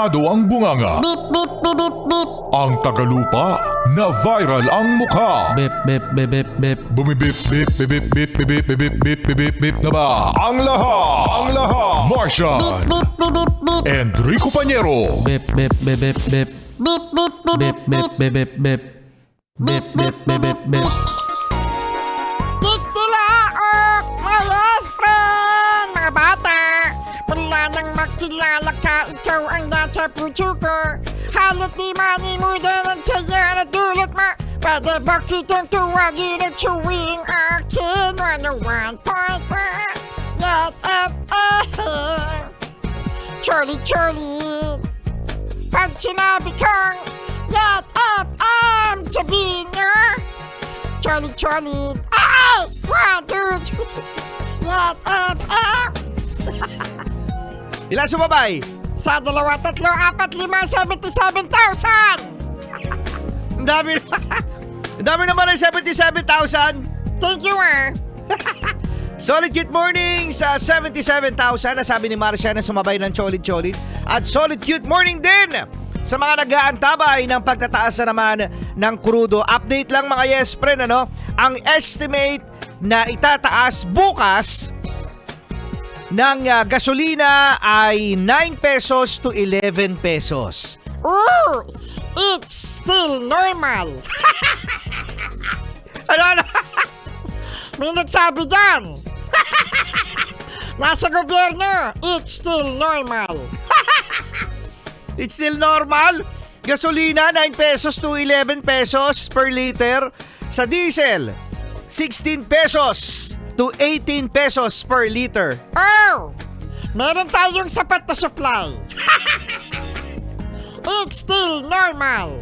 kalmado ang bunganga. Beep, beep, beep, beep, beep. Ang tagalupa na viral ang mukha. Bip, bip, bip, bip, bip. Bumibip, bip, bip, bip, bip, bip, bip, bip, bip, bip, bip na ba? Ang lahat, Martian, Beep, beep, beep, beep. Enrico Pañero, Bip, bip, bip, bip, bip. Beep, beep, beep, Bip, bip, bip, bip, bip. Bip, bip, bip, bip, bip. Titilaok, mayas friend, mga bata. Mula nang makilala ka, ikaw ang nasa puso ko. Halos di manimudan ang saya na dulot mo. Pwede ba kitang tuwagin at suwing akin? 101.1 Yet FM. Choli-choli. Pag sinabi kong Yet FM, sabihin nyo Choli-choli. Ay! 1, 2, 3 Yet FM. Ilan sumabay? Sa 2, 3, 4, 5, 77,000. Ang dami Ang dami naman ng 77,000. Thank you, Solid Cute Morning sa 77,000. Nasabi ni Marcia na sumabay ng Cholit-Cholit. At Solid Cute Morning din sa mga nag-aantabay ng pagtataas na naman ng krudo. Update lang mga yes friend, ano? Ang estimate na itataas bukas ng gasolina ay 9 pesos to 11 pesos. Ooh, it's still normal. Ano? May nagsabi dyan. Nasa gobyerno, it's still normal. It's still normal. Gasolina 9 pesos to 11 pesos per liter. Sa diesel 16 pesos to 18 pesos per liter. Oh, meron tayong sapat na supply. It's still normal.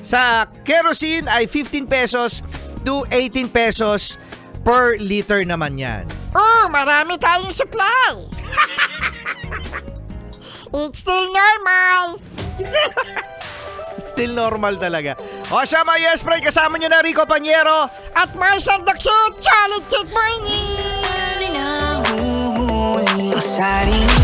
Sa kerosene ay 15 pesos to 18 pesos per liter naman yan. Oh, marami tayong supply. It's still normal. Still normal talaga. O siya mga yes friend, kasama nyo na Rico Pañero. At Martian the Cute, Charlie Kid Morning. Nahuhuli ang saring